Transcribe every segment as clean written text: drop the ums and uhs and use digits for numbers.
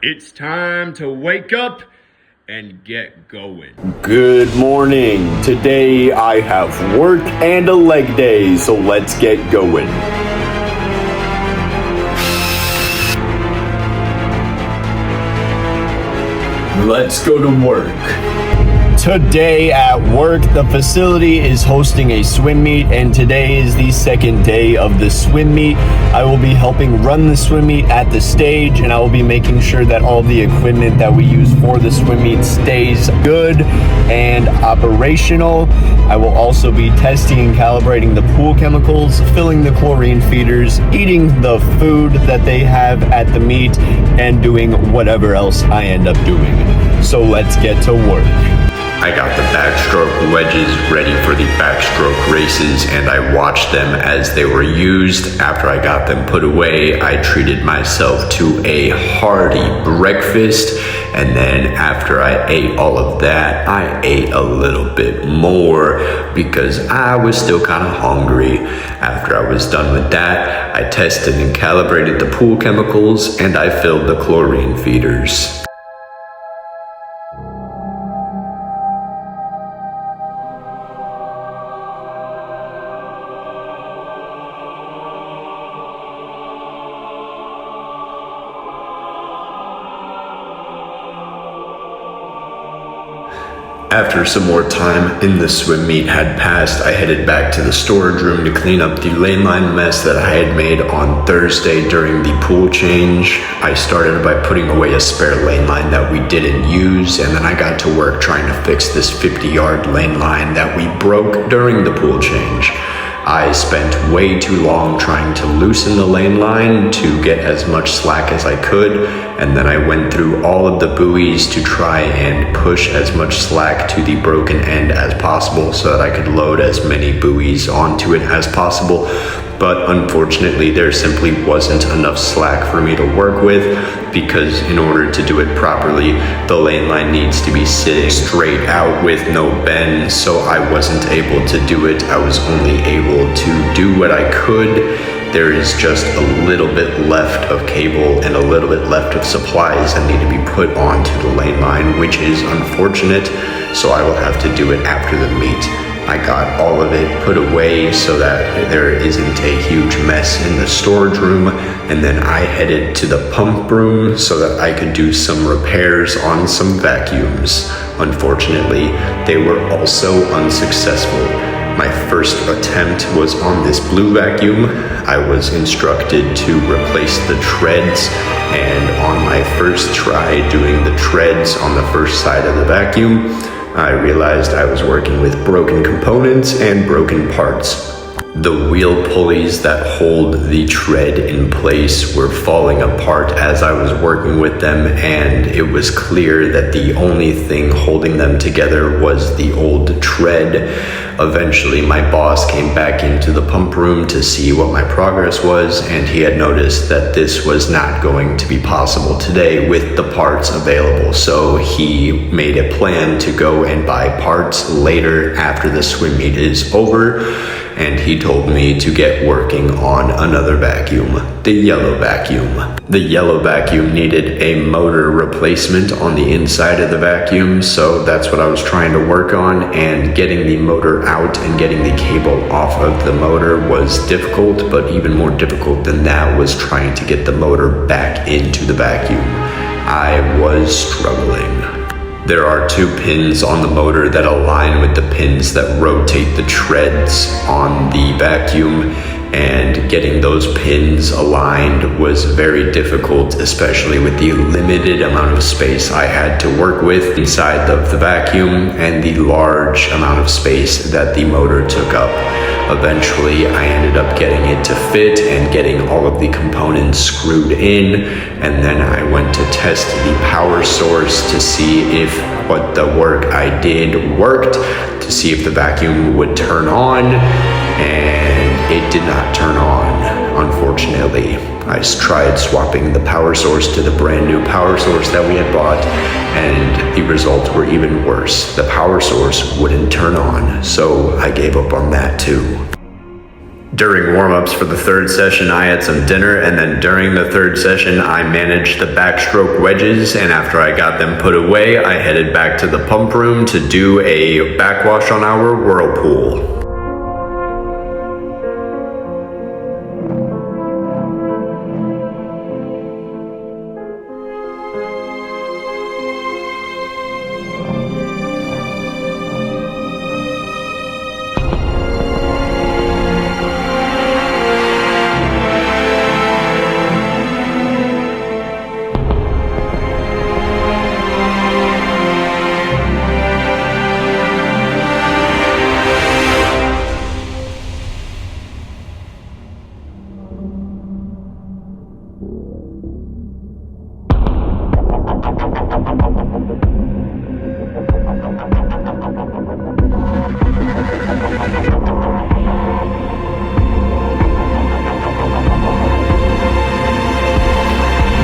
It's time to wake up and get going. Good morning. Today I have work and a leg day, so let's get going. Let's go to work. Today at work, the facility is hosting a swim meet, and today is the second day of the swim meet. I will be helping run the swim meet at the stage, and I will be making sure that all the equipment that we use for the swim meet stays good and operational. I will also be testing and calibrating the pool chemicals, filling the chlorine feeders, eating the food that they have at the meet, and doing whatever else I end up doing. So let's get to work. I got the backstroke wedges ready for the backstroke races, and I watched them as they were used. After I got them put away, I treated myself to a hearty breakfast, and then after I ate all of that, I ate a little bit more because I was still kind of hungry. After I was done with that, I tested and calibrated the pool chemicals, and I filled the chlorine feeders. After some more time in the swim meet had passed, I headed back to the storage room to clean up the lane line mess that I had made on Thursday during the pool change. I started by putting away a spare lane line that we didn't use, and then I got to work trying to fix this 50-yard lane line that we broke during the pool change. I spent way too long trying to loosen the lane line to get as much slack as I could, and then I went through all of the buoys to try and push as much slack to the broken end as possible so that I could load as many buoys onto it as possible. But unfortunately, there simply wasn't enough slack for me to work with, because in order to do it properly, the lane line needs to be sitting straight out with no bend, so I wasn't able to do it. I was only able to do what I could. There is just a little bit left of cable and a little bit left of supplies that need to be put onto the lane line, which is unfortunate, so I will have to do it after the meet. I got all of it put away so that there isn't a huge mess in the storage room, and then I headed to the pump room so that I could do some repairs on some vacuums. Unfortunately, they were also unsuccessful. My first attempt was on this blue vacuum. I was instructed to replace the treads, and on my first try doing the treads on the first side of the vacuum, I realized I was working with broken components and broken parts. The wheel pulleys that hold the tread in place were falling apart as I was working with them, and it was clear that the only thing holding them together was the old tread. Eventually, my boss came back into the pump room to see what my progress was, and he had noticed that this was not going to be possible today with the parts available. So he made a plan to go and buy parts later after the swim meet is over, and he told me to get working on another vacuum, the yellow vacuum. The yellow vacuum needed a motor replacement on the inside of the vacuum, so that's what I was trying to work on, and getting the motor out and getting the cable off of the motor was difficult, but even more difficult than that was trying to get the motor back into the vacuum. I was struggling. There are two pins on the motor that align with the pins that rotate the treads on the vacuum, and getting those pins aligned was very difficult, especially with the limited amount of space I had to work with inside of the vacuum and the large amount of space that the motor took up. Eventually, I ended up getting it to fit and getting all of the components screwed in, and then I went to test the power source to see if what the work I did worked, to see if the vacuum would turn on, and it did not turn on, unfortunately. I tried swapping the power source to the brand new power source that we had bought, and the results were even worse. The power source wouldn't turn on, so I gave up on that too. During warm-ups for the third session, I had some dinner, and then during the third session, I managed the backstroke wedges, and after I got them put away, I headed back to the pump room to do a backwash on our whirlpool.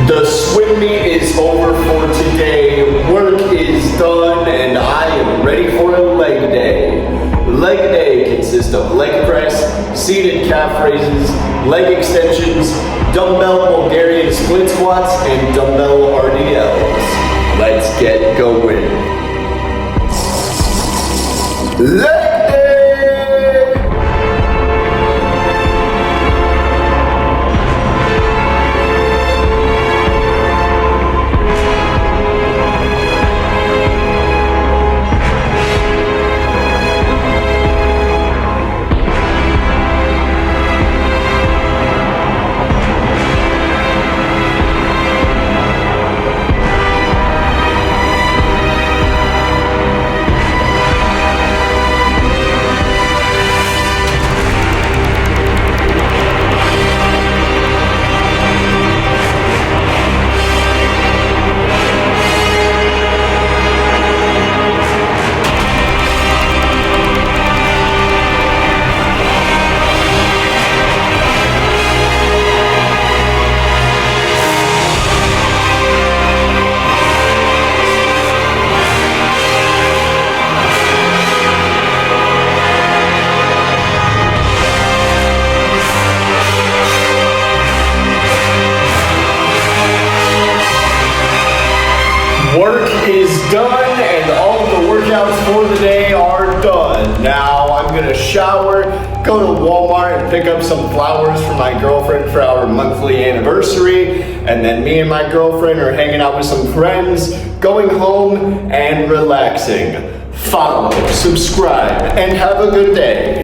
The swim meet is over for today. Work is done and I am ready for a leg day. Leg day consists of leg press, seated calf raises, leg extensions, dumbbell Bulgarian split squats, and dumbbell RDLs. Let's get going. Leg day! Work is done and all of the workouts for the day are done. Now I'm gonna shower, go to Walmart and pick up some flowers for my girlfriend for our monthly anniversary, and then me and my girlfriend are hanging out with some friends, going home and relaxing. Follow, subscribe, and have a good day.